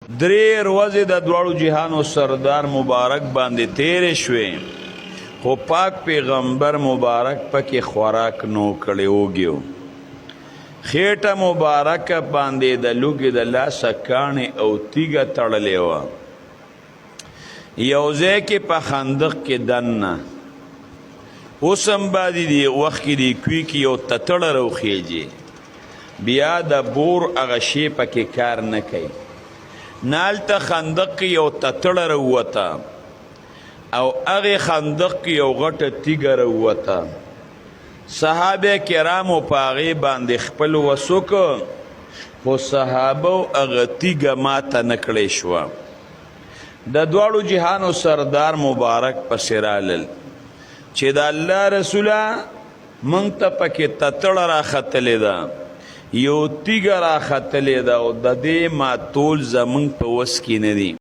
درې ورځې د دواړو جهانو سردار مبارک باندې تیرې شوې، خو پاک پیغمبر مبارک پکې خوراک نو کړی وګیو. خېټه مبارکه باندې د لوږې د لاسه کاڼې او تیږه تړلې وه. یو ځای کې په خندق کې دننه اوس هم باندې دی وخت کې دی کوي کې یو تتړه روخیږي، بیا د بور هغه شی پکې کار نه کوي. نالته خندق کې یو تتړه راووته او هغې خندق کې یو غټه تیږه راووته. صحابه کرامو په هغې باندې خپل وس وکړ، خو صحابو هغه تیږه ماته نه کړې شوه. د دواړو جهانو سردار مبارک پسې رالل چې د الله رسوله موږ ته پکې تتړه راختلې ده، یو تیږه راختلې ده او د دې ماتول زموږ په وس کې نه دي.